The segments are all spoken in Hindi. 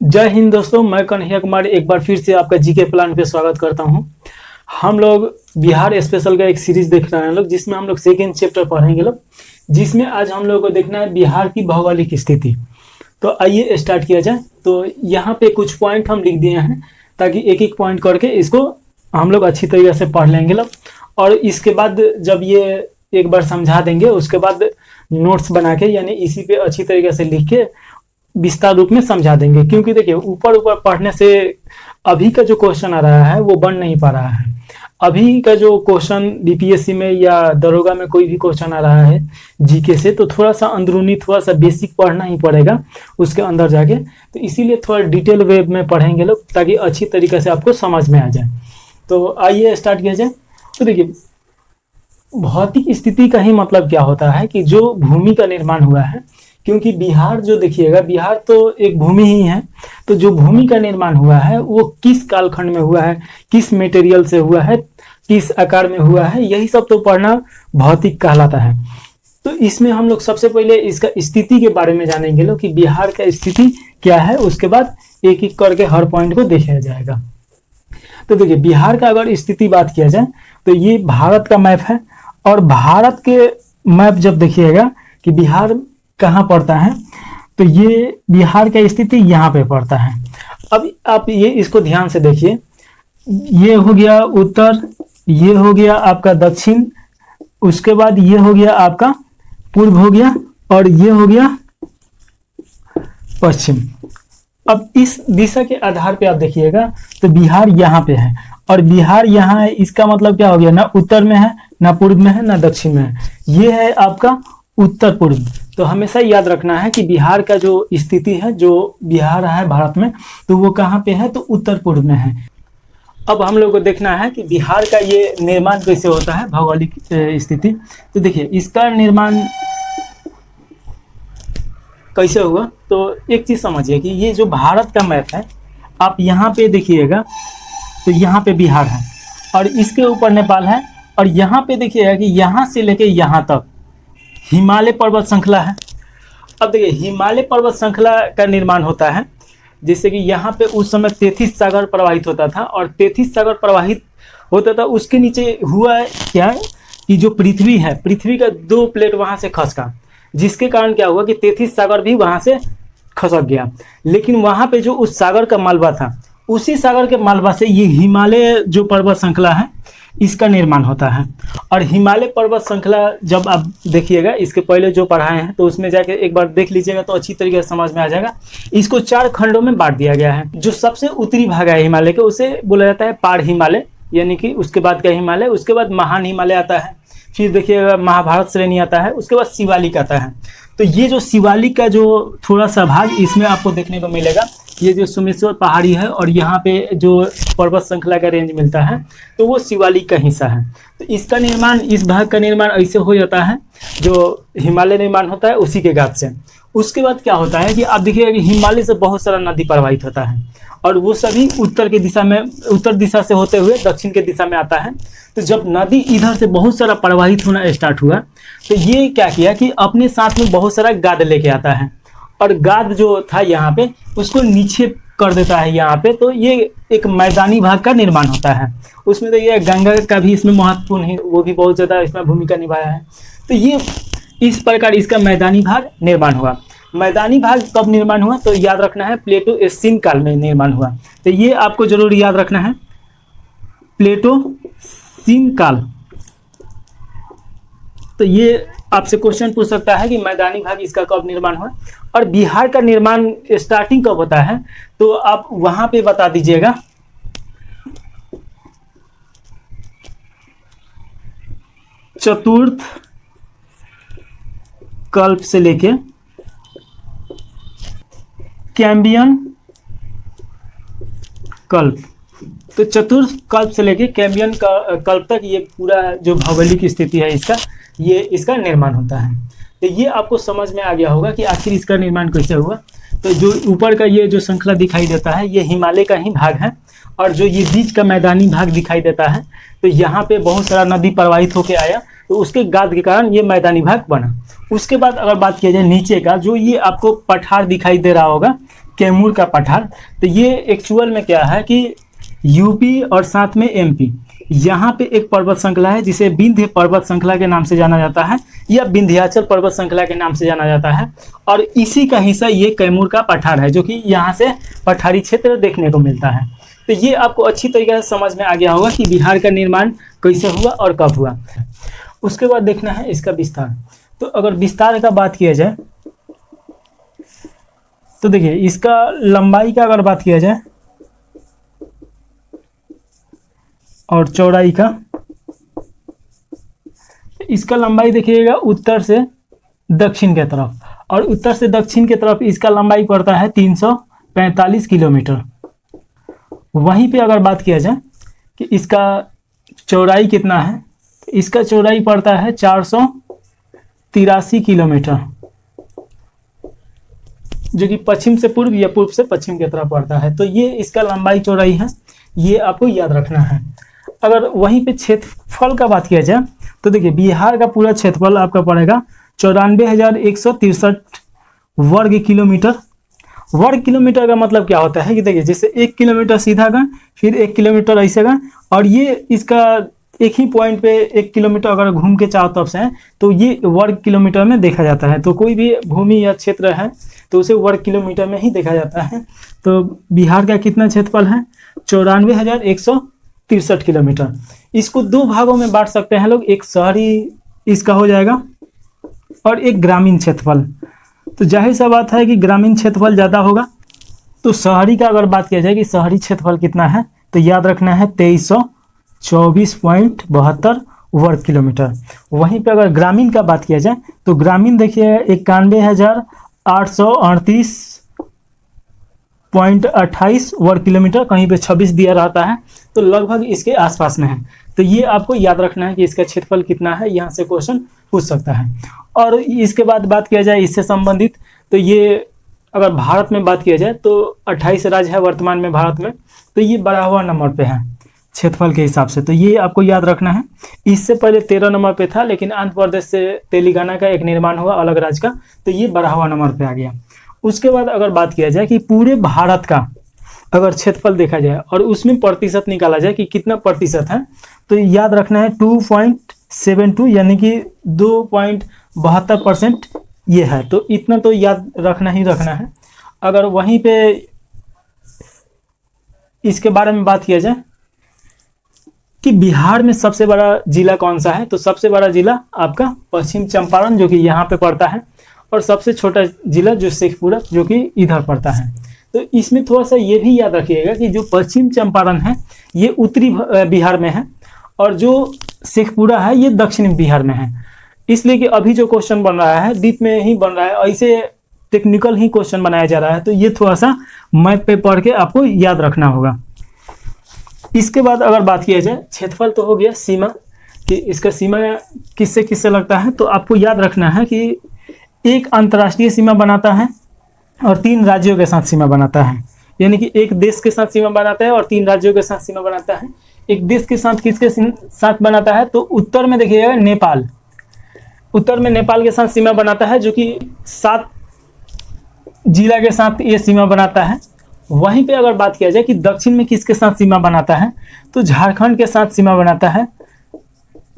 जय हिंद दोस्तों, मैं कन्हैया कुमार एक बार फिर से आपका जीके प्लान पे स्वागत करता हूं। हम लोग बिहार स्पेशल का एक सीरीज देख रहे हैं लोग, जिसमें हम लोग सेकेंड चैप्टर पढ़ेंगे लोग, जिसमें आज हम लोगों को देखना है बिहार की भौगोलिक स्थिति। तो आइए स्टार्ट किया जाए। तो यहाँ पे कुछ पॉइंट हम लिख दिए हैं ताकि एक एक पॉइंट करके इसको हम लोग अच्छी तरीके से पढ़ लेंगे लोग, और इसके बाद जब ये एक बार समझा देंगे उसके बाद नोट्स बना के यानी इसी पे अच्छी तरीके से लिख के विस्तार रूप में समझा देंगे। क्योंकि देखिए ऊपर ऊपर पढ़ने से अभी का जो क्वेश्चन आ रहा है वो बन नहीं पा रहा है। अभी का जो क्वेश्चन बीपीएससी में या दरोगा में कोई भी क्वेश्चन आ रहा है जीके से, तो थोड़ा सा अंदरूनी थोड़ा सा बेसिक पढ़ना ही पड़ेगा उसके अंदर जाके। तो इसीलिए थोड़ा डिटेल वे में पढ़ेंगे लोग ताकि अच्छी तरीके से आपको समझ में आ जाए। तो आइए स्टार्ट किया जाए। तो देखिए भौतिक स्थिति का ही मतलब क्या होता है कि जो भूमि का निर्माण हुआ है, क्योंकि बिहार जो देखिएगा बिहार तो एक भूमि ही है, तो जो भूमि का निर्माण हुआ है वो किस कालखंड में हुआ है, किस मटेरियल से हुआ है, किस आकार में हुआ है, यही सब तो पढ़ना भौतिक कहलाता है। तो इसमें हम लोग सबसे पहले इसका स्थिति के बारे में जानेंगे लोग कि बिहार का स्थिति क्या है, उसके बाद एक एक करके हर पॉइंट को देखा जाएगा। तो देखिए बिहार का अगर स्थिति बात किया जाए तो ये भारत का मैप है, और भारत के मैप जब देखिएगा कि बिहार कहाँ पड़ता है, तो ये बिहार का स्थिति यहाँ पे पड़ता है। अब आप ये इसको ध्यान से देखिए, ये हो गया उत्तर, ये हो गया आपका दक्षिण, उसके बाद ये हो गया आपका पूर्व हो गया, और ये हो गया पश्चिम। अब इस दिशा के आधार पे आप देखिएगा तो बिहार यहाँ पे है, और बिहार यहाँ है, इसका मतलब क्या हो गया, ना उत्तर में है, ना पूर्व में है, ना दक्षिण में है, ये है आपका उत्तर पूर्व। तो हमेशा याद रखना है कि बिहार का जो स्थिति है, जो बिहार है भारत में, तो वो कहाँ पे है, तो उत्तर पूर्व में है। अब हम लोग को देखना है कि बिहार का ये निर्माण कैसे होता है, भौगोलिक स्थिति। तो देखिए इसका निर्माण कैसे हुआ, तो एक चीज समझिए कि ये जो भारत का मैप है, आप यहाँ पे देखिएगा तो यहाँ पे बिहार है, और इसके ऊपर नेपाल है, और यहाँ पे देखिएगा कि यहाँ से लेके यहाँ तक हिमालय पर्वत श्रृंखला है। अब देखिए हिमालय पर्वत श्रृंखला का निर्माण होता है, जैसे कि यहाँ पे उस समय 33 सागर प्रवाहित होता था, और 33 सागर प्रवाहित होता था, उसके नीचे हुआ क्या है कि जो पृथ्वी है, पृथ्वी का 2 प्लेट वहाँ से खसका, जिसके कारण क्या हुआ कि 33 सागर भी वहाँ से खसक गया। लेकिन वहाँ पे जो उस सागर का मालवा था, उसी सागर के मालवा से ये हिमालय जो पर्वत श्रृंखला है इसका निर्माण होता है। और हिमालय पर्वत श्रृंखला जब आप देखिएगा, इसके पहले जो पढ़ाए हैं तो उसमें जाके एक बार देख लीजिएगा तो अच्छी तरीके से समझ में आ जाएगा। इसको 4 खंडों में बांट दिया गया है। जो सबसे उत्तरी भाग है हिमालय के, उसे बोला जाता है पार हिमालय, यानी कि उसके बाद का हिमालय, उसके बाद महान हिमालय आता है, फिर देखिएगा महाभारत श्रेणी आता है, उसके बाद शिवालिक आता है। तो ये जो शिवालिक का जो थोड़ा सा भाग इसमें आपको देखने को मिलेगा, ये जो सोमेश्वर पहाड़ी है और यहाँ पे जो पर्वत श्रृंखला का रेंज मिलता है, तो वो शिवालिक का हिस्सा है। तो इसका निर्माण, इस भाग का निर्माण ऐसे हो जाता है, जो हिमालय निर्माण होता है उसी के गाद से। उसके बाद क्या होता है कि आप देखिएगा कि हिमालय से बहुत सारा नदी प्रवाहित होता है, और वो सभी उत्तर दिशा से होते हुए दक्षिण के दिशा में आता है। तो जब नदी इधर से बहुत सारा प्रवाहित होना स्टार्ट हुआ, तो ये क्या किया कि अपने साथ में बहुत सारा गाद लेके आता है, और गाद जो था यहाँ पे उसको नीचे कर देता है यहाँ पे। तो ये एक मैदानी भाग का निर्माण होता है। उसमें तो ये गंगा का भी इसमें महत्वपूर्ण है, वो भी बहुत ज़्यादा इसमें भूमिका निभाया है। तो ये इस प्रकार इसका मैदानी भाग निर्माण हुआ। मैदानी भाग कब निर्माण हुआ, तो याद रखना है प्लेटो एशियन काल में निर्माण हुआ। तो ये आपको जरूर याद रखना है, प्लेटोसीन काल। तो ये आपसे क्वेश्चन पूछ सकता है कि मैदानी भाग इसका कब निर्माण हुआ, और बिहार का निर्माण स्टार्टिंग कब होता है, तो आप वहां पे बता दीजिएगा। चतुर्थ कल्प से लेके कैम्बियन कल्प, तो चतुर्थ कल्प से लेके कैम्बियन कल्प तक ये पूरा जो भौगोलिक स्थिति है इसका, ये इसका निर्माण होता है। तो ये आपको समझ में आ गया होगा कि आखिर इसका निर्माण कैसे हुआ। तो जो ऊपर का ये जो श्रृंखला दिखाई देता है ये हिमालय का ही भाग है, और जो ये बीच का मैदानी भाग दिखाई देता है, तो यहाँ पे बहुत सारा नदी प्रवाहित होके आया, तो उसके गाद के कारण ये मैदानी भाग बना। उसके बाद अगर बात किया जाए नीचे का, जो ये आपको पठार दिखाई दे रहा होगा, कैमूर का पठार। तो ये एक्चुअल में क्या है कि यूपी और साथ में एमपी, यहाँ पे एक पर्वत श्रृंखला है जिसे विंध्य पर्वत श्रृंखला के नाम से जाना जाता है या विंध्याचल पर्वत श्रृंखला के नाम से जाना जाता है। और इसी का हिस्सा ये कैमूर का पठार है, जो कि यहाँ से पठारी क्षेत्र देखने को मिलता है। तो ये आपको अच्छी तरीके से समझ में आ गया होगा कि बिहार का निर्माण कैसे हुआ और कब हुआ। उसके बाद देखना है इसका विस्तार। तो अगर विस्तार का बात किया जाए तो देखिए, इसका लंबाई का अगर बात किया जाए और चौड़ाई का, इसका लंबाई देखिएगा उत्तर से दक्षिण के तरफ, और उत्तर से दक्षिण के तरफ इसका लंबाई पड़ता है 345 किलोमीटर। वहीं पे अगर बात किया जाए कि इसका चौड़ाई कितना है, इसका चौड़ाई पड़ता है 483 किलोमीटर, जो कि पश्चिम से पूर्व या पूर्व से पश्चिम की तरफ पड़ता है। तो ये इसका लंबाई चौड़ाई है, ये आपको याद रखना है। अगर वहीं पे क्षेत्रफल का बात किया जाए तो देखिए, बिहार का पूरा क्षेत्रफल आपका पड़ेगा 94,163 वर्ग किलोमीटर। वर्ग किलोमीटर का मतलब क्या होता है कि देखिए, जैसे 1 किलोमीटर सीधा गए, फिर 1 किलोमीटर ऐसे गए, और ये इसका एक ही पॉइंट पे 1 किलोमीटर अगर घूम के चारों तरफ से है तो ये वर्ग किलोमीटर में देखा जाता है। तो कोई भी भूमि या क्षेत्र है तो उसे वर्ग किलोमीटर में ही देखा जाता है। तो बिहार का कितना क्षेत्रफल है? 94,163 किलोमीटर। इसको 2 भागों में बांट सकते हैं लोग, एक शहरी इसका हो जाएगा और एक ग्रामीण क्षेत्रफल। तो जाहिर सा बात है कि ग्रामीण क्षेत्रफल ज़्यादा होगा। तो शहरी का अगर बात किया जाए कि शहरी क्षेत्रफल कितना है, तो याद रखना है 2324.72 वर्ग किलोमीटर। वहीं पे अगर ग्रामीण का बात किया जाए तो ग्रामीण देखिए 91,838.28 वर्ग किलोमीटर, कहीं पे 26 दिया रहता है, तो लगभग इसके आसपास में है। तो ये आपको याद रखना है कि इसका क्षेत्रफल कितना है, यहाँ से क्वेश्चन पूछ सकता है। और इसके बाद बात किया जाए इससे संबंधित, तो ये अगर भारत में बात किया जाए तो 28 राज्य है वर्तमान में भारत में, तो ये 12वां नंबर पे है क्षेत्रफल के हिसाब से। तो ये आपको याद रखना है। इससे पहले 13 नंबर पे था, लेकिन आंध्र प्रदेश से तेलंगाना का एक निर्माण हुआ अलग राज्य का, तो ये 12वां नंबर पे आ गया। उसके बाद अगर बात किया जाए कि पूरे भारत का अगर क्षेत्रफल देखा जाए और उसमें प्रतिशत निकाला जाए कि कितना प्रतिशत है, तो याद रखना है 2.72, यानी कि 2.72% ये है। तो इतना तो याद रखना ही रखना है। अगर वहीं पे इसके बारे में बात किया जाए कि बिहार में सबसे बड़ा जिला कौन सा है, तो सबसे बड़ा जिला आपका पश्चिम चंपारण, जो कि यहाँ पे पड़ता है, और सबसे छोटा जिला जो शेखपुरा, जो कि इधर पड़ता है। तो इसमें थोड़ा सा ये भी याद रखिएगा कि जो पश्चिम चंपारण है ये उत्तरी बिहार में है, और जो शेखपुरा है ये दक्षिण बिहार में है। इसलिए कि अभी जो क्वेश्चन बन रहा है द्वीप में ही बन रहा है, ऐसे टेक्निकल ही क्वेश्चन बनाया जा रहा है। तो ये थोड़ा सा मैप पे पढ़ के आपको याद रखना होगा। इसके बाद अगर बात किया जाए, क्षेत्रफल तो हो गया, सीमा कि इसका सीमा किससे किससे लगता है, तो आपको याद रखना है कि एक अंतर्राष्ट्रीय सीमा बनाता है और 3 राज्यों के साथ सीमा बनाता है। यानी कि एक देश के साथ सीमा बनाता है और 3 राज्यों के साथ सीमा बनाता है। एक देश के साथ किसके साथ बनाता है, तो उत्तर में देखिएगा नेपाल, उत्तर में नेपाल के साथ सीमा बनाता है, जो कि 7 जिला के साथ ये सीमा बनाता है। वहीं पे अगर बात किया जाए कि दक्षिण में किसके साथ सीमा बनाता है, तो झारखंड के साथ सीमा बनाता है,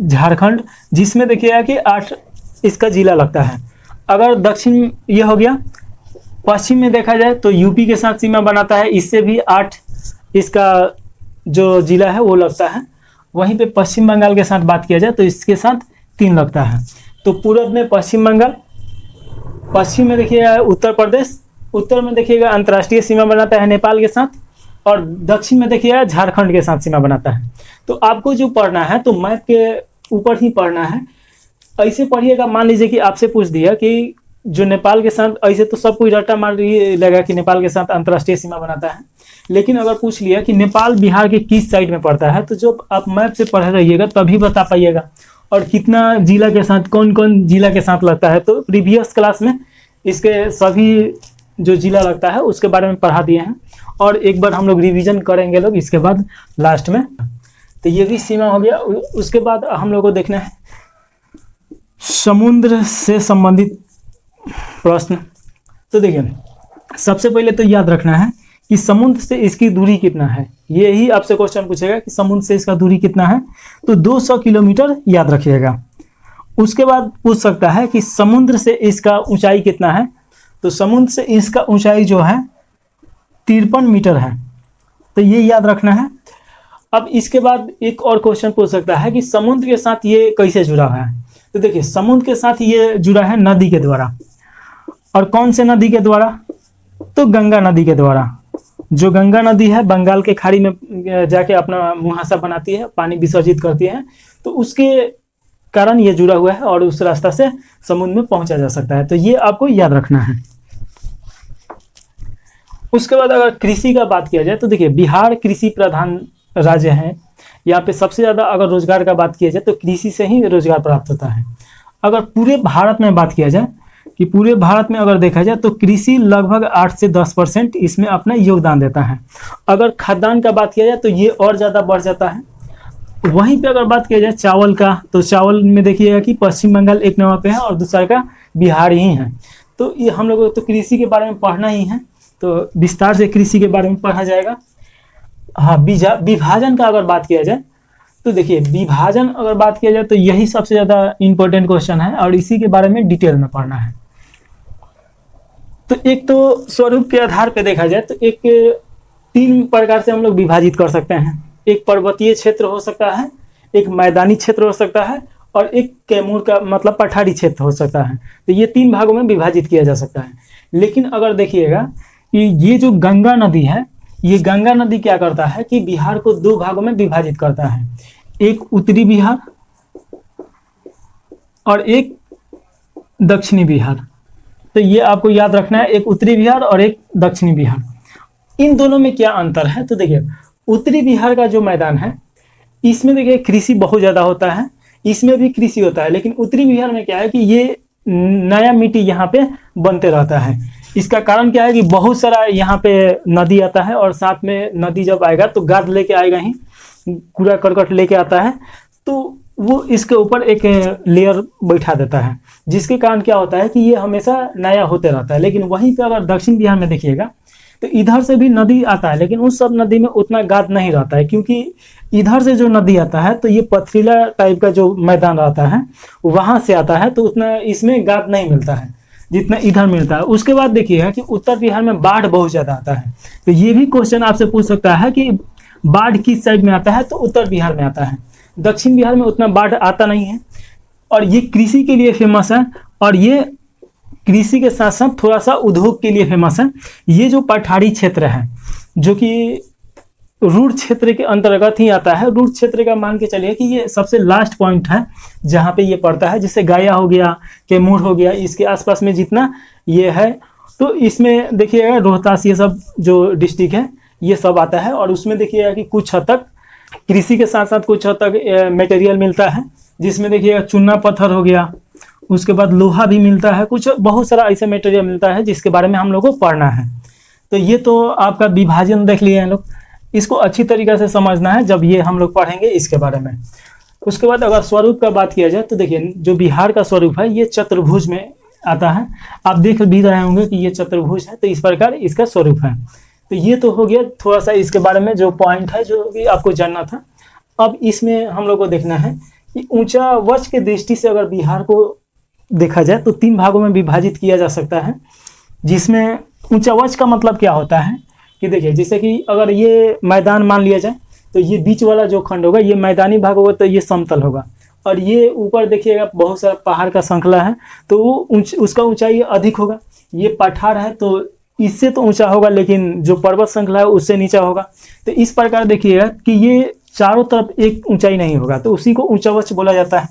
झारखंड, जिसमें देखिएगा कि 8 इसका जिला लगता है। अगर दक्षिण ये हो गया, पश्चिम में देखा जाए तो यूपी के साथ सीमा बनाता है, इससे भी 8 इसका जो जिला है वो लगता है। वहीं पे पश्चिम बंगाल के साथ बात किया जाए तो इसके साथ 3 लगता है। तो पूर्व में पश्चिम बंगाल, पश्चिम में देखिएगा उत्तर प्रदेश, उत्तर में देखिएगा अंतर्राष्ट्रीय सीमा बनाता है नेपाल के साथ, और दक्षिण में देखिएगा झारखंड के साथ सीमा बनाता है। तो आपको जो पढ़ना है तो मैप के ऊपर ही पढ़ना है। ऐसे पढ़िएगा, मान लीजिए कि आपसे पूछ दिया कि जो नेपाल के साथ, ऐसे तो सब कोई रट्टा मार लेगा कि नेपाल के साथ अंतर्राष्ट्रीय सीमा बनाता है, लेकिन अगर पूछ लिया कि नेपाल बिहार के किस साइड में पड़ता है, तो जो आप मैप से पढ़ रहिएगा तभी बता पाइएगा। और कितना जिला के साथ, कौन कौन जिला के साथ लगता है, तो प्रीवियस क्लास में इसके सभी जो जिला लगता है उसके बारे में पढ़ा दिए हैं, और एक बार हम लोग रिवीजन करेंगे लोग इसके बाद लास्ट में। तो ये भी सीमा हो गया। उसके बाद हम लोग को देखना है समुद्र से संबंधित प्रश्न। तो देखिए, सबसे पहले तो याद रखना है कि समुद्र से इसकी दूरी कितना है। ये ही आपसे क्वेश्चन पूछेगा कि समुद्र से इसका दूरी कितना है, तो 200 किलोमीटर याद रखिएगा। उसके बाद पूछ सकता है कि समुद्र से इसका ऊंचाई कितना है, तो समुद्र से इसका ऊंचाई जो है 53 मीटर है, तो ये याद रखना है। अब इसके बाद एक और क्वेश्चन पूछ सकता है कि समुद्र के साथ ये कैसे जुड़ा हुआ है, तो देखिए समुद्र के साथ ये जुड़ा है नदी के द्वारा। और कौन से नदी के द्वारा, तो गंगा नदी के द्वारा। जो गंगा नदी है बंगाल के खाड़ी में जाके अपना मुहासा बनाती है, पानी विसर्जित करती है, तो उसके कारण ये जुड़ा हुआ है और उस रास्ता से समुद्र में पहुंचा जा सकता है, तो ये आपको याद रखना है। उसके बाद अगर कृषि का बात किया जाए तो देखिए बिहार कृषि प्रधान राज्य है। यहाँ पे सबसे ज़्यादा अगर रोजगार का बात किया जाए तो कृषि से ही रोजगार प्राप्त होता है। अगर पूरे भारत में बात किया जाए कि पूरे भारत में अगर देखा जाए तो कृषि लगभग 8 से 10% इसमें अपना योगदान देता है। अगर खाद्यान्न का बात किया जाए तो ये और ज़्यादा बढ़ जाता है। वहीं पे अगर बात किया जाए चावल का, तो चावल में देखिएगा कि पश्चिम बंगाल 1 नंबर पे है और दूसरा का बिहार ही है। तो ये हम लोग को तो कृषि के बारे में पढ़ना ही है, तो विस्तार से कृषि के बारे में पढ़ा जाएगा। हाँ, विभाजन का अगर बात किया जाए तो देखिए विभाजन अगर बात किया जाए तो यही सबसे ज़्यादा इम्पोर्टेंट क्वेश्चन है और इसी के बारे में डिटेल में पढ़ना है। तो एक तो स्वरूप के आधार पे देखा जाए तो एक 3 प्रकार से हम लोग विभाजित कर सकते हैं। एक पर्वतीय क्षेत्र हो सकता है, एक मैदानी क्षेत्र हो सकता है और एक कैमूर का मतलब पठारी क्षेत्र हो सकता है। तो ये 3 भागों में विभाजित किया जा सकता है। लेकिन अगर देखिएगा कि ये जो गंगा नदी है, ये गंगा नदी क्या करता है कि बिहार को 2 भागों में विभाजित करता है, एक उत्तरी बिहार और एक दक्षिणी बिहार। तो ये आपको याद रखना है, एक उत्तरी बिहार और एक दक्षिणी बिहार। इन दोनों में क्या अंतर है, तो देखिए उत्तरी बिहार का जो मैदान है इसमें देखिए कृषि बहुत ज़्यादा होता है, इसमें भी कृषि होता है, लेकिन उत्तरी बिहार में क्या है कि ये नया मिट्टी यहाँ पे बनते रहता है। इसका कारण क्या है कि बहुत सारा यहाँ पे नदी आता है और साथ में नदी जब आएगा तो गाद लेके आएगा ही, कूड़ा करकट लेके आता है, तो वो इसके ऊपर एक लेयर बैठा देता है, जिसके कारण क्या होता है कि ये हमेशा नया होते रहता है। लेकिन वहीं पे अगर दक्षिण बिहार में देखिएगा तो इधर से भी नदी आता है, लेकिन उस सब नदी में उतना गाद नहीं रहता है, क्योंकि इधर से जो नदी आता है तो ये पथरीला टाइप का जो मैदान रहता है वहाँ से आता है, तो उतना इसमें गाद नहीं मिलता है जितना इधर मिलता है। उसके बाद देखिएगा कि उत्तर बिहार में बाढ़ बहुत ज़्यादा आता है, तो ये भी क्वेश्चन आपसे पूछ सकता है कि बाढ़ किस साइड में आता है, तो उत्तर बिहार में आता है। दक्षिण बिहार में उतना बाढ़ आता नहीं है और ये कृषि के लिए फेमस है और ये कृषि के साथ साथ थोड़ा सा उद्योग के लिए फेमस है। ये जो पठारी क्षेत्र है जो कि रूट क्षेत्र के अंतर्गत ही आता है, रूट क्षेत्र का मान के चलिए कि ये सबसे लास्ट पॉइंट है जहाँ पे ये पड़ता है, जैसे गया हो गया, कैमूर हो गया, इसके आसपास में जितना ये है, तो इसमें देखिएगा रोहतास, ये सब जो डिस्ट्रिक्ट है ये सब आता है। और उसमें देखिएगा कि कुछ हद तक कृषि के साथ साथ कुछ हद तक मटेरियल मिलता है, जिसमें देखिएगा चूना पत्थर हो गया, उसके बाद लोहा भी मिलता है, कुछ बहुत सारा ऐसा मटेरियल मिलता है जिसके बारे में हम लोग को पढ़ना है। तो ये तो आपका विभाजन देख लिए हैं लोग, इसको अच्छी तरीके से समझना है जब ये हम लोग पढ़ेंगे इसके बारे में। उसके बाद अगर स्वरूप का बात किया जाए तो देखिए जो बिहार का स्वरूप है ये चतुर्भुज में आता है। आप देख भी रहे होंगे कि ये चतुर्भुज है, तो इस प्रकार इसका स्वरूप है। तो ये तो हो गया थोड़ा सा इसके बारे में जो पॉइंट है जो भी आपको जानना था। अब इसमें हम लोग को देखना है कि ऊंचा वच के दृष्टि से अगर बिहार को देखा जाए तो 3 भागों में विभाजित किया जा सकता है, जिसमें ऊंचा वच का मतलब क्या होता है कि देखिए जैसे कि अगर ये मैदान मान लिया जाए तो ये बीच वाला जो खंड होगा ये मैदानी भाग होगा, तो ये समतल होगा, और ये ऊपर देखिएगा बहुत सारा पहाड़ का श्रृंखला है तो वो उसका ऊंचाई अधिक होगा। ये पठार है तो इससे तो ऊंचा होगा, लेकिन जो पर्वत श्रृंखला है उससे नीचा होगा। तो इस प्रकार देखिएगा कि ये चारों तरफ एक ऊंचाई नहीं होगा, तो उसी को ऊंचा वच बोला जाता है।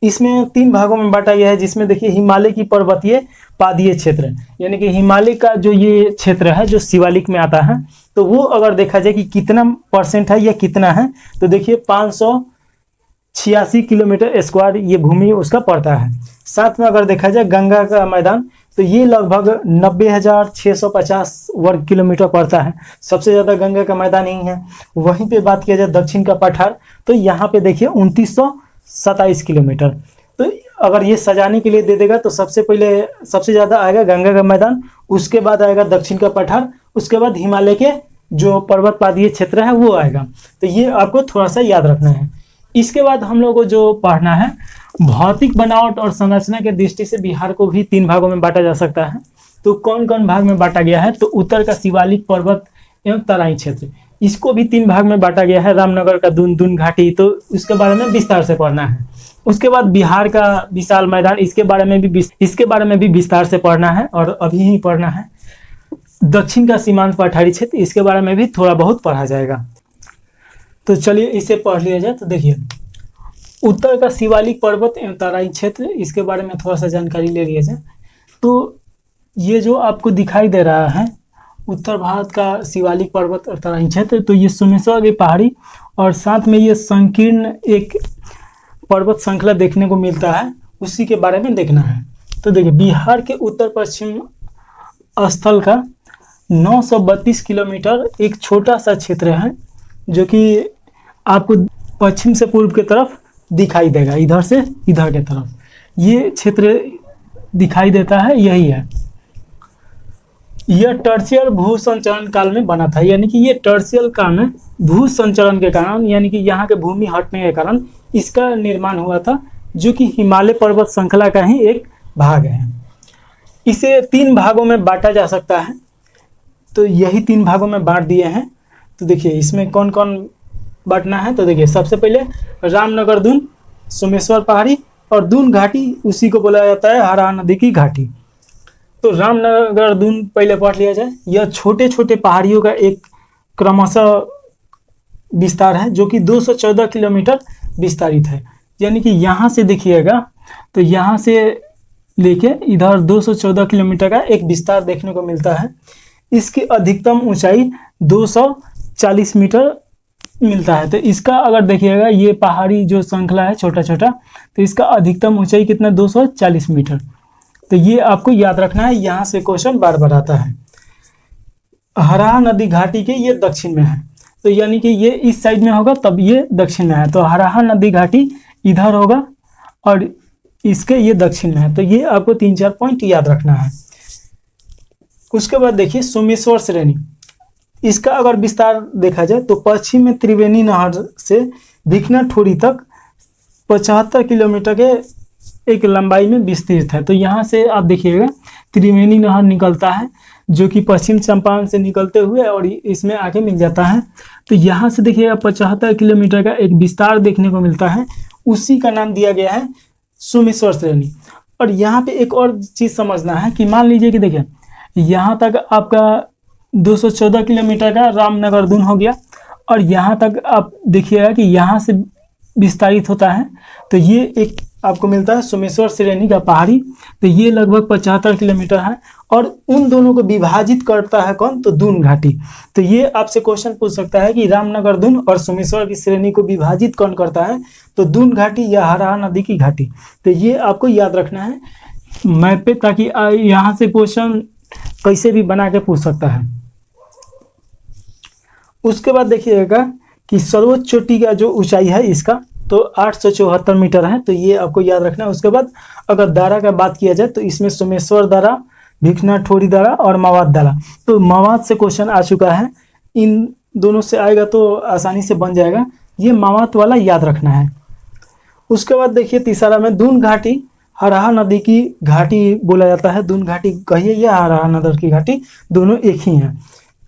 इसमें 3 भागों में बांटा गया है, जिसमें देखिए हिमालय की पर्वतीय पादीय क्षेत्र, यानी कि हिमालय का जो ये क्षेत्र है जो शिवालिक में आता है, तो वो अगर देखा जाए कि कितना % है या कितना है, तो देखिए 586 किलोमीटर स्क्वायर ये भूमि उसका पड़ता है। साथ में अगर देखा जाए गंगा का मैदान तो ये लगभग 90,650 वर्ग किलोमीटर पड़ता है, सबसे ज़्यादा गंगा का मैदान ही है। वहीं पे बात किया जाए दक्षिण का पठार तो यहाँ पे देखिए 2927 किलोमीटर। तो अगर ये सजाने के लिए दे देगा तो सबसे पहले सबसे ज़्यादा आएगा गंगा का मैदान, उसके बाद आएगा दक्षिण का पठार, उसके बाद हिमालय के जो पर्वत पादीय क्षेत्र है वो आएगा। तो ये आपको थोड़ा सा याद रखना है। इसके बाद हम लोग को जो पढ़ना है, भौतिक बनावट और संरचना के दृष्टि से बिहार को भी 3 भागों में बांटा जा सकता है। तो कौन कौन भाग में बांटा गया है? तो उत्तर का शिवालिक पर्वत एवं तराई क्षेत्र, इसको भी 3 भाग में बांटा गया है। रामनगर का दून घाटी, तो उसके बारे में विस्तार से पढ़ना है। उसके बाद बिहार का विशाल मैदान, इसके बारे में भी विस्तार से पढ़ना है और अभी ही पढ़ना है। दक्षिण का सीमांत पठारी क्षेत्र, इसके बारे में भी थोड़ा बहुत पढ़ा जाएगा। तो चलिए इसे पढ़ लिया जाए। तो देखिए, उत्तर का शिवालिक पर्वत एवं तराई क्षेत्र, इसके बारे में थोड़ा सा जानकारी ले लिया जाए। तो ये जो आपको दिखाई दे रहा है उत्तर भारत का शिवालिक पर्वत और तराई क्षेत्र, तो ये सोमेश्वर की पहाड़ी और साथ में ये संकीर्ण एक पर्वत श्रृंखला देखने को मिलता है, उसी के बारे में देखना है। तो देखिए, बिहार के उत्तर पश्चिम स्थल का 932 किलोमीटर एक छोटा सा क्षेत्र है, जो कि आपको पश्चिम से पूर्व की तरफ दिखाई देगा, इधर से इधर के तरफ ये क्षेत्र दिखाई देता है, यही है। यह टर्शियल भू संचरण काल में बना था, यानी कि ये टर्शियल काल में भू संचरण के कारण, यानी कि यहाँ के भूमि हटने के कारण इसका निर्माण हुआ था, जो कि हिमालय पर्वत श्रृंखला का ही एक भाग है। इसे 3 भागों में बांटा जा सकता है, तो यही 3 भागों में बांट दिए हैं। तो देखिए इसमें कौन कौन बांटना है। तो देखिए, सबसे पहले रामनगर दून, सोमेश्वर पहाड़ी और दून घाटी, उसी को बोला जाता है हरा नदी की घाटी। तो रामनगर दून पहले पढ़ लिया जाए। यह छोटे छोटे पहाड़ियों का एक क्रमशः विस्तार है, जो कि 214 किलोमीटर विस्तारित है। यानी कि यहाँ से देखिएगा, तो यहाँ से लेके इधर 214 किलोमीटर का एक विस्तार देखने को मिलता है। इसकी अधिकतम ऊंचाई 240 मीटर मिलता है। तो इसका अगर देखिएगा, ये पहाड़ी जो श्रृंखला है छोटा छोटा, तो इसका अधिकतम ऊंचाई कितना, 240 मीटर। तो ये आपको याद रखना है, यहाँ से क्वेश्चन बार बार आता है। हरा नदी घाटी के ये दक्षिण में है, तो यानी कि ये इस साइड में होगा तब ये दक्षिण में है। तो हरा नदी घाटी इधर होगा और इसके ये दक्षिण में है। तो ये आपको 3-4 पॉइंट याद रखना है। उसके बाद देखिए, सोमेश्वर श्रेणी, इसका अगर विस्तार देखा जाए तो पश्चिम में त्रिवेणी नहर से भिखना ठोड़ी तक 75 किलोमीटर के एक लंबाई में विस्तृत है। तो यहाँ से आप देखिएगा त्रिवेणी नहर निकलता है, जो कि पश्चिम चंपारण से निकलते हुए और इसमें आके मिल जाता है। तो यहाँ से देखिएगा 75 किलोमीटर का एक विस्तार देखने को मिलता है, उसी का नाम दिया गया है सोमेश्वर श्रेणी। और यहाँ पे एक और चीज़ समझना है कि मान लीजिए कि देखिए, यहाँ तक आपका 214 किलोमीटर का रामनगर दून हो गया और यहाँ तक आप देखिएगा कि यहाँ से विस्तारित होता है। तो ये एक आपको मिलता है सोमेश्वर श्रेणी का पहाड़ी। तो ये लगभग 75 किलोमीटर है और उन दोनों को विभाजित करता है कौन, तो दून घाटी। तो ये आपसे क्वेश्चन पूछ सकता है कि रामनगर दून और सोमेश्वर की श्रेणी को विभाजित कौन करता है, तो दून घाटी या हरा नदी की घाटी। तो ये आपको याद रखना है मैप पे, ताकि यहाँ से क्वेश्चन कैसे भी बना के पूछ सकता है। उसके बाद देखिएगा कि सर्वोच्च चोटी का जो ऊंचाई है इसका तो 874 मीटर है, तो ये आपको याद रखना है। उसके बाद अगर दारा का बात किया जाए तो इसमें सोमेश्वर दारा, भिखना ठोड़ी दारा और मवाद दारा। तो मवाद से क्वेश्चन आ चुका है, इन दोनों से आएगा तो आसानी से बन जाएगा, ये मवाद वाला याद रखना है। उसके बाद देखिए तीसरा में दून घाटी, हरा नदी की घाटी बोला जाता है। दून घाटी कहिए या हरा नदी की घाटी, दोनों एक ही हैं।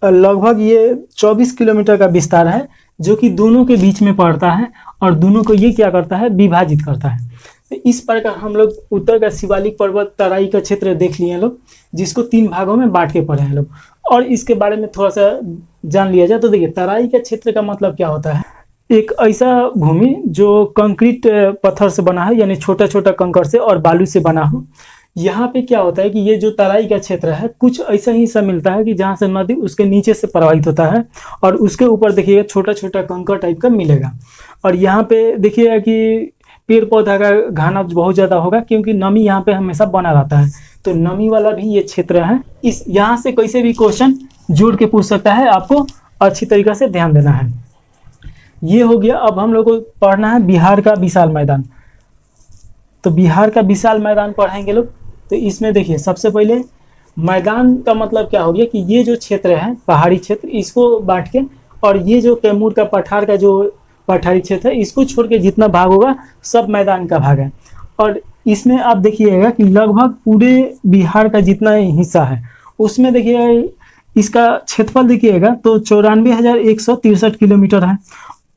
लगभग ये 24 किलोमीटर का विस्तार है, जो कि दोनों के बीच में पड़ता है और दोनों को ये क्या करता है, विभाजित करता है। तो इस प्रकार हम लोग उत्तर का शिवालिक पर्वत तराई का क्षेत्र देख लिए हैं लोग, जिसको 3 भागों में बांट के पढ़े हैं लोग। और इसके बारे में थोड़ा सा जान लिया जाए तो देखिए, तराई का क्षेत्र का मतलब क्या होता है, एक ऐसा भूमि जो कंक्रीट पत्थर से बना है, यानी छोटा छोटा कंकड़ से और बालू से बना हो। यहाँ पे क्या होता है कि ये जो तराई का क्षेत्र है कुछ ऐसा ही सा मिलता है कि जहाँ से नदी उसके नीचे से प्रवाहित होता है और उसके ऊपर देखिएगा छोटा छोटा कंकड़ टाइप का मिलेगा। और यहाँ पे देखिएगा कि पेड़ पौधा का घाना बहुत ज़्यादा होगा, क्योंकि नमी यहाँ पे हमेशा बना रहता है। तो नमी वाला भी ये क्षेत्र है। इस यहाँ से कैसे भी क्वेश्चन जोड़ के पूछ सकता है, आपको अच्छी तरीके से ध्यान देना है। ये हो गया। अब हम लोग को पढ़ना है बिहार का विशाल मैदान। तो बिहार का विशाल मैदान पढ़ाएंगे लोग। तो इसमें देखिए सबसे पहले मैदान का मतलब क्या हो गया कि ये जो क्षेत्र है पहाड़ी क्षेत्र, इसको बांट के, और ये जो कैमूर का पठार का जो पठारी क्षेत्र है इसको छोड़ के जितना भाग होगा सब मैदान का भाग है। और इसमें आप देखिएगा कि लगभग पूरे बिहार का जितना हिस्सा है उसमें देखिए इसका क्षेत्रफल देखिएगा तो 94,163 किलोमीटर है।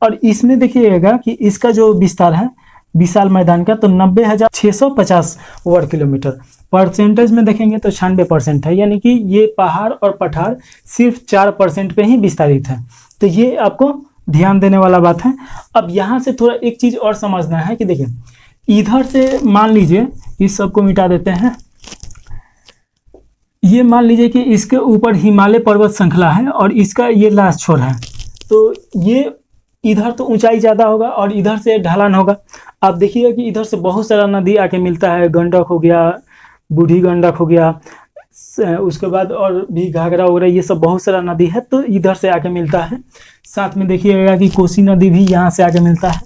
और इसमें देखिएगा कि इसका जो विस्तार है विशाल मैदान का तो 90,650 वर्ग किलोमीटर। परसेंटेज में देखेंगे तो 96% है, यानी कि ये पहाड़ और पठार सिर्फ 4% पे ही विस्तारित है। तो ये आपको ध्यान देने वाला बात है। अब यहाँ से थोड़ा एक चीज़ और समझना है कि देखिए इधर से मान लीजिए इस सबको मिटा देते हैं, ये मान लीजिए कि इसके ऊपर हिमालय पर्वत श्रृंखला है और इसका ये लास्ट छोर है, तो ये इधर तो ऊंचाई ज़्यादा होगा और इधर से ढलान होगा। आप देखिएगा कि इधर से बहुत सारा नदी आके मिलता है, गंडक हो गया, बूढ़ी गंडक हो गया, उसके बाद और भी घाघरा वगैरह, ये सब बहुत सारा नदी है तो इधर से आके मिलता है। साथ में देखिएगा कि कोसी नदी भी यहाँ से आके मिलता है।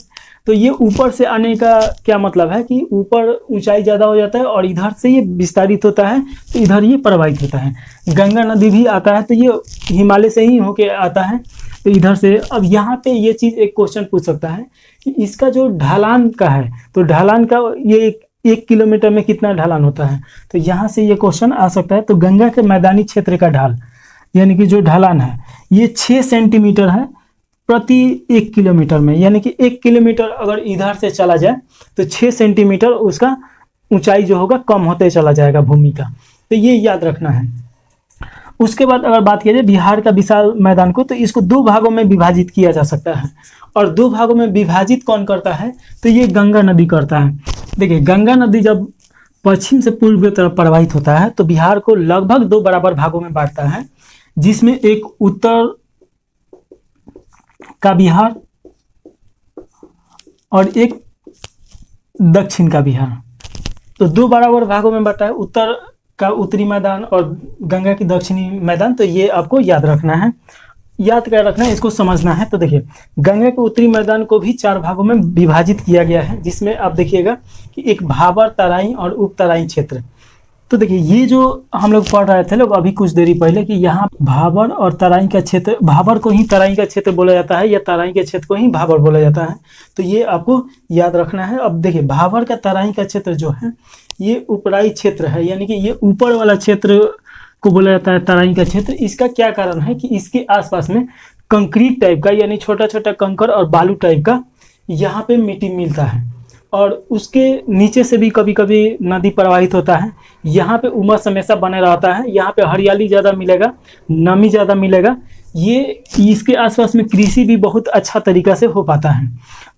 तो ये ऊपर से आने का क्या मतलब है कि ऊपर ऊंचाई ज़्यादा हो जाता है और इधर से ये विस्तारित होता है तो इधर ये प्रवाहित होता है। गंगा नदी भी आता है तो ये हिमालय से ही होके आता है तो इधर से। अब यहाँ पे ये चीज़ एक क्वेश्चन पूछ सकता है कि इसका जो ढलान का है तो ढलान का ये 1 किलोमीटर में कितना ढलान होता है, तो यहाँ से ये क्वेश्चन आ सकता है। तो गंगा के मैदानी क्षेत्र का ढाल यानी कि जो ढलान है ये 6 सेंटीमीटर है प्रति 1 किलोमीटर में, यानी कि 1 किलोमीटर अगर इधर से चला जाए तो 6 सेंटीमीटर उसका ऊंचाई जो होगा कम होते चला जाएगा भूमि का। तो ये याद रखना है। उसके बाद अगर बात किया जाए बिहार का विशाल मैदान को, तो इसको 2 भागों में विभाजित किया जा सकता है। और 2 भागों में विभाजित कौन करता है, तो ये गंगा नदी करता है। देखिए गंगा नदी जब पश्चिम से पूर्व की तरफ प्रवाहित होता है तो बिहार को लगभग 2 बराबर भागों में बांटता है, जिसमें एक उत्तर का बिहार और एक दक्षिण का बिहार। तो 2 बराबर भागों में बांटा है, उत्तर का उत्तरी मैदान और गंगा की दक्षिणी मैदान। तो ये आपको याद रखना है, याद कर रखना है, इसको समझना है। तो देखिए गंगा के उत्तरी मैदान को भी 4 भागों में विभाजित किया गया है, जिसमें आप देखिएगा कि एक भाबर, तराई और उप तराई क्षेत्र। तो देखिए ये जो हम लोग पढ़ रहे थे लोग अभी कुछ देरी पहले कि यहाँ भाबर और तराई का क्षेत्र, भाबर को ही तराई का क्षेत्र बोला जाता है या तराई के क्षेत्र को ही भाबर बोला जाता है। तो ये आपको याद रखना है। अब देखिए भाबर का तराई का क्षेत्र जो है ये उपराई क्षेत्र है, यानी कि ये ऊपर वाला क्षेत्र को बोला जाता है तराई का क्षेत्र। इसका क्या कारण है कि इसके आसपास में कंक्रीट टाइप का यानी छोटा छोटा कंकर और बालू टाइप का यहाँ पे मिट्टी मिलता है और उसके नीचे से भी कभी कभी नदी प्रवाहित होता है। यहाँ पे उमस हमेशा बने रहता है, यहाँ पे हरियाली ज़्यादा मिलेगा, नमी ज़्यादा मिलेगा, ये इसके आसपास में कृषि भी बहुत अच्छा तरीका से हो पाता है।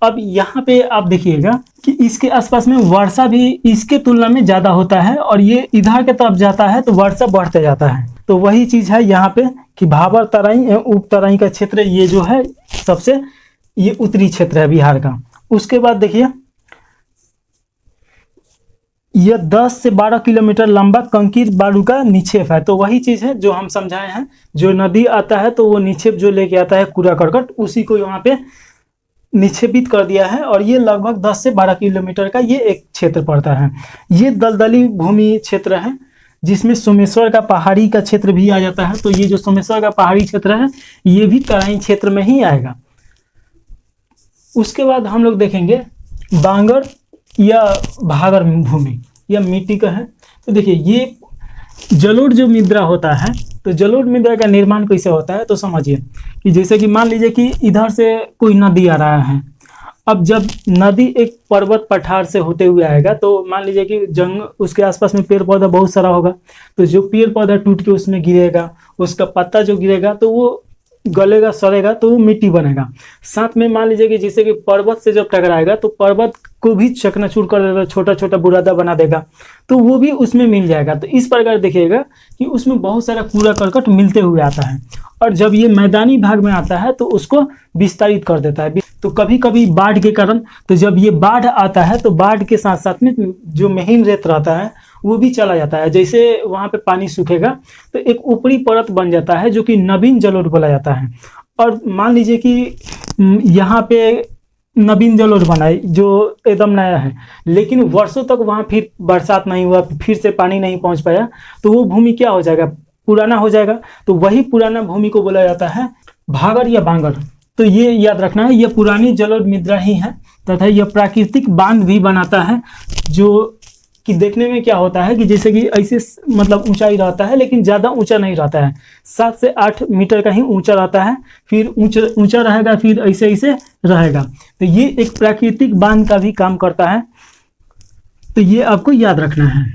अब यहाँ पे आप देखिएगा कि इसके आसपास में वर्षा भी इसके तुलना में ज़्यादा होता है और ये इधर के तरफ जाता है तो वर्षा बढ़ते जाता है। तो वही चीज़ है यहाँ पे कि भाबर तराई एवं उप तराई का क्षेत्र ये जो है सबसे ये उत्तरी क्षेत्र है बिहार का। उसके बाद देखिए यह 10 से 12 किलोमीटर लंबा कंकीर बालू का निक्षेप है। तो वही चीज़ है जो हम समझाए हैं, जो नदी आता है तो वो निक्षेप जो लेके आता है कूड़ा करकट उसी को यहाँ पे निक्षेपित कर दिया है और ये लगभग 10 से 12 किलोमीटर का ये एक क्षेत्र पड़ता है। ये दलदली भूमि क्षेत्र है जिसमें सोमेश्वर का पहाड़ी का क्षेत्र भी आ जाता है। तो ये जो सोमेश्वर का पहाड़ी क्षेत्र है ये भी तराई क्षेत्र में ही आएगा। उसके बाद हम लोग देखेंगे बांगर या भागर भूमि या मिट्टी का है। तो देखिए ये जलोढ़ जो मृदा होता है तो जलोढ़ मृदा का निर्माण कैसे होता है, तो समझिए कि जैसे कि मान लीजिए कि इधर से कोई नदी आ रहा है। अब जब नदी एक पर्वत पठार से होते हुए आएगा तो मान लीजिए कि जंग उसके आसपास में पेड़ पौधा बहुत सारा होगा, तो जो पेड़ पौधा टूट के उसमें गिरेगा, उसका पत्ता जो गिरेगा तो वो गलेगा, सड़ेगा, तो वो मिट्टी बनेगा। साथ में मान लीजिए कि जैसे कि पर्वत से जब टकराएगा तो पर्वत को भी चकनाचूर कर देगा, छोटा छोटा बुरादा बना देगा, तो वो भी उसमें मिल जाएगा। तो इस प्रकार देखिएगा कि उसमें बहुत सारा कूड़ा करकट मिलते हुए आता है और जब ये मैदानी भाग में आता है तो उसको विस्तारित कर देता है। तो कभी कभी बाढ़ के कारण, तो जब ये बाढ़ आता है तो बाढ़ के साथ साथ में जो महीन रेत रहता है वो भी चला जाता है। जैसे वहाँ पे पानी सूखेगा तो एक ऊपरी परत बन जाता है जो कि नवीन जलोढ़ बोला जाता है। और मान लीजिए कि यहाँ पे नवीन जलोढ़ बना है जो एकदम नया है, लेकिन वर्षों तक वहाँ फिर बरसात नहीं हुआ, फिर से पानी नहीं पहुँच पाया, तो वो भूमि क्या हो जाएगा, पुराना हो जाएगा। तो वही पुराना भूमि को बोला जाता है भागर या बांगर। तो ये याद रखना है, ये पुरानी जलोढ़ मृदा ही है तथा यह प्राकृतिक बांध भी बनाता है, जो कि देखने में क्या होता है कि जैसे कि ऐसे मतलब ऊंचाई रहता है लेकिन ज़्यादा ऊंचा नहीं रहता है, 7 से 8 मीटर का ही ऊंचा रहता है, फिर ऊंचा रहेगा, फिर ऐसे ऐसे रहेगा। तो ये एक प्राकृतिक बांध का भी काम करता है, तो ये आपको याद रखना है।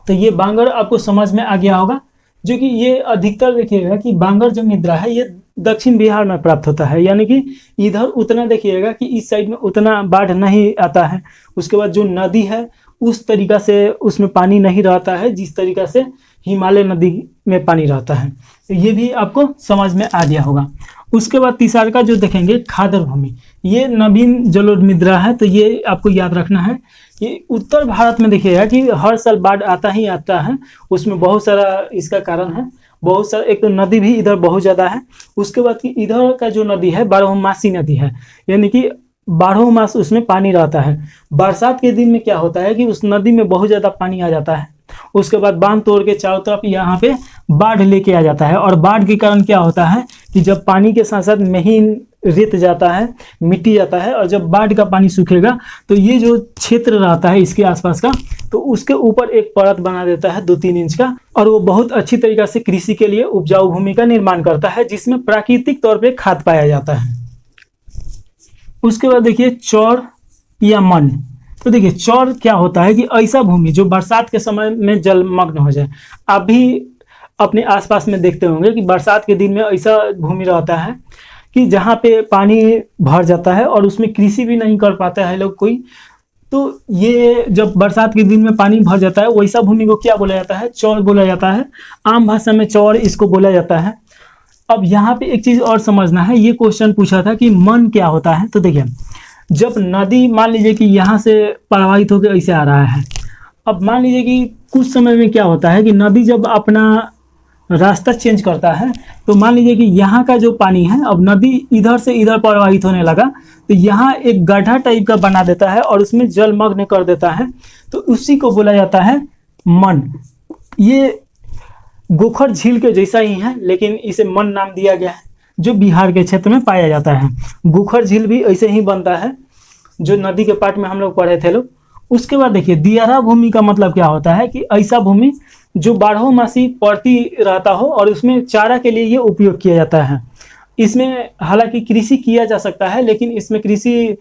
तो ये बांगर आपको समझ में आ गया होगा, जो कि ये अधिकतर देखिएगा कि बांगर जो मृदा है ये दक्षिण बिहार में प्राप्त होता है, यानी कि इधर उतना देखिएगा कि इस साइड में उतना बाढ़ नहीं आता है। उसके बाद जो नदी है उस तरीका से उसमें पानी नहीं रहता है जिस तरीका से हिमालय नदी में पानी रहता है। तो ये भी आपको समझ में आ गया होगा। उसके बाद तीसरा का जो देखेंगे खादर भूमि, ये नवीन जलोढ़ मृदा है। तो ये आपको याद रखना है कि उत्तर भारत में देखिएगा कि हर साल बाढ़ आता ही आता है, उसमें बहुत सारा इसका कारण है, बहुत सारा, एक तो नदी भी इधर बहुत ज़्यादा है। उसके बाद कि इधर का जो नदी है बारहमासी नदी है, यानी कि 12 मास उसमें पानी रहता है। बरसात के दिन में क्या होता है कि उस नदी में बहुत ज़्यादा पानी आ जाता है, उसके बाद बांध तोड़ के चारों तरफ यहाँ पे बाढ़ लेके आ जाता है। और बाढ़ के कारण क्या होता है कि जब पानी के साथ साथ महीन रेत जाता है, मिट्टी जाता है, और जब बाढ़ का पानी सूखेगा तो ये जो क्षेत्र रहता है इसके आसपास का, तो उसके ऊपर एक परत बना देता है 2-3 इंच का, और वो बहुत अच्छी तरीक़ा से कृषि के लिए उपजाऊ भूमि का निर्माण करता है, जिसमें प्राकृतिक तौर पर खाद पाया जाता है। उसके बाद देखिए चौर या मन। तो देखिए चौर क्या होता है कि ऐसा भूमि जो बरसात के समय में जलमग्न हो जाए। आप भी अपने आसपास में देखते होंगे कि बरसात के दिन में ऐसा भूमि रहता है कि जहाँ पे पानी भर जाता है और उसमें कृषि भी नहीं कर पाता है लोग कोई। तो ये जब बरसात के दिन में पानी भर जाता है वैसा भूमि को क्या बोला जाता है, चौर बोला जाता है। आम भाषा में चौर इसको बोला जाता है। अब यहाँ पे एक चीज़ और समझना है, ये क्वेश्चन पूछा था कि मन क्या होता है। तो देखिए जब नदी मान लीजिए कि यहाँ से प्रवाहित होकर ऐसे आ रहा है, अब मान लीजिए कि कुछ समय में क्या होता है कि नदी जब अपना रास्ता चेंज करता है, तो मान लीजिए कि यहाँ का जो पानी है अब नदी इधर से इधर प्रवाहित होने लगा, तो यहाँ एक गड्ढा टाइप का बना देता है और उसमें जलमग्न कर देता है, तो उसी को बोला जाता है मन। ये गोखर झील के जैसा ही है लेकिन इसे मन नाम दिया गया है, जो बिहार के क्षेत्र में पाया जाता है। गोखर झील भी ऐसे ही बनता है, जो नदी के पाठ में हम लोग पढ़े थे लोग। उसके बाद देखिए दियारा भूमि का मतलब क्या होता है कि ऐसा भूमि जो बारहमासी पड़ती रहता हो और उसमें चारा के लिए ये उपयोग किया जाता है। इसमें हालांकि कृषि किया जा सकता है लेकिन इसमें कृषि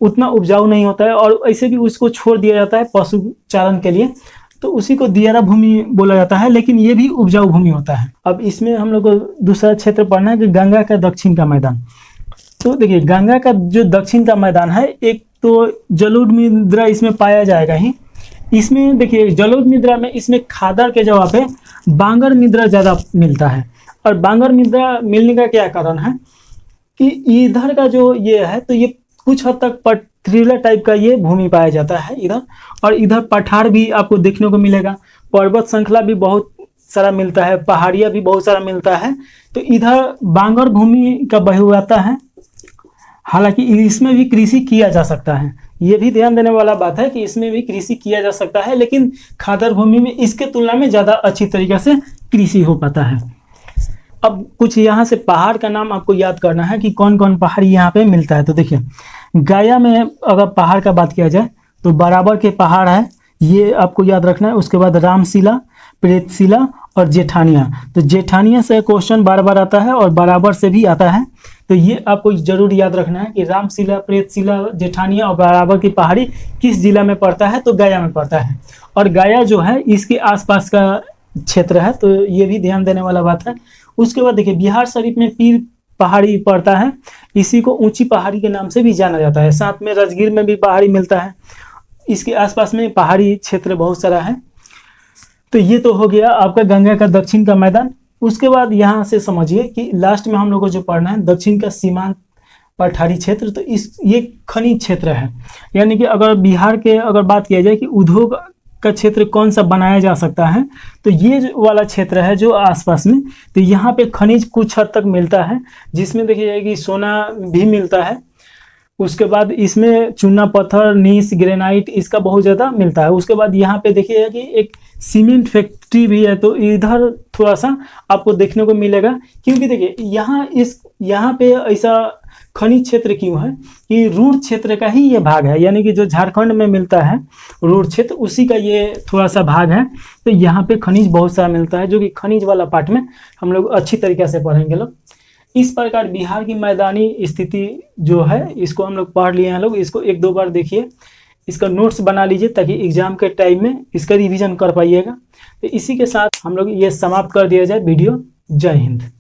उतना उपजाऊ नहीं होता है, और ऐसे भी उसको छोड़ दिया जाता है पशु चारण के लिए, तो उसी को दियारा भूमि बोला जाता है, लेकिन ये भी उपजाऊ भूमि होता है। अब इसमें हम लोग को दूसरा क्षेत्र पढ़ना है कि गंगा का दक्षिण का मैदान। तो देखिए गंगा का जो दक्षिण का मैदान है, एक तो जलोढ़ मृदा इसमें पाया जाएगा ही। इसमें देखिए जलोढ़ मृदा में इसमें खादर के जगह पे बांगर मृदा ज़्यादा मिलता है। और बांगर मृदा मिलने का क्या कारण है कि इधर का जो ये है, तो ये कुछ हद तक पथरीला टाइप का ये भूमि पाया जाता है इधर, और इधर पठार भी आपको देखने को मिलेगा, पर्वत श्रृंखला भी बहुत सारा मिलता है, पहाड़ियाँ भी बहुत सारा मिलता है। तो इधर बांगर भूमि का बहुलता है, हालांकि इसमें भी कृषि किया जा सकता है। ये भी ध्यान देने वाला बात है कि इसमें भी कृषि किया जा सकता है, लेकिन खादर भूमि में इसके तुलना में ज़्यादा अच्छी तरीके से कृषि हो पाता है। अब कुछ यहाँ से पहाड़ का नाम आपको याद करना है कि कौन कौन पहाड़ यहाँ पे मिलता है। तो देखिए गया में अगर पहाड़ का बात किया जाए तो बराबर के पहाड़ है, ये आपको याद रखना है। उसके बाद रामशिला, प्रेतशिला और जेठानिया। तो जेठानिया से क्वेश्चन बार बार आता है और बराबर से भी आता है, तो ये आपको जरूर याद रखना है कि रामशिला, प्रेतशिला, जेठानिया और बराबर की पहाड़ी किस जिला में पड़ता है, तो गया में पड़ता है। और गया जो है इसके आसपास का क्षेत्र है, तो ये भी ध्यान देने वाला बात है। उसके बाद देखिए बिहार शरीफ में पीर पहाड़ी पड़ता है, इसी को ऊंची पहाड़ी के नाम से भी जाना जाता है। साथ में राजगीर में भी पहाड़ी मिलता है, इसके आसपास में पहाड़ी क्षेत्र बहुत सारा है। तो ये तो हो गया आपका गंगा का दक्षिण का मैदान। उसके बाद यहाँ से समझिए कि लास्ट में हम लोग को जो पढ़ना है दक्षिण का सीमांत पठारी क्षेत्र। तो ये खनिज क्षेत्र है, यानी कि अगर बिहार के अगर बात किया जाए कि उद्योग का क्षेत्र कौन सा बनाया जा सकता है, तो ये वाला क्षेत्र है जो आसपास में। तो यहाँ पे खनिज कुछ हद तक मिलता है, जिसमें देखिए जाए कि सोना भी मिलता है। उसके बाद इसमें चूना पत्थर, नीस, ग्रेनाइट इसका बहुत ज़्यादा मिलता है। उसके बाद यहाँ पे देखिएगा कि एक सीमेंट फैक्ट्री भी है, तो इधर थोड़ा सा आपको देखने को मिलेगा। क्योंकि देखिए यहाँ पे ऐसा खनिज क्षेत्र क्यों है कि रूर क्षेत्र का ही ये भाग है, यानी कि जो झारखंड में मिलता है रूर क्षेत्र, उसी का ये थोड़ा सा भाग है। तो यहाँ पे खनिज बहुत सारा मिलता है, जो कि खनिज वाला पार्ट में हम लोग अच्छी तरीके से पढ़ेंगे लोग। इस प्रकार बिहार की मैदानी स्थिति जो है इसको हम लोग पढ़ लिए हैं लोग। इसको 1-2 बार देखिए, इसका नोट्स बना लीजिए ताकि एग्जाम के टाइम में इसका रिवीजन कर पाइएगा। तो इसी के साथ हम लोग ये समाप्त कर दिया जाए वीडियो। जय हिंद।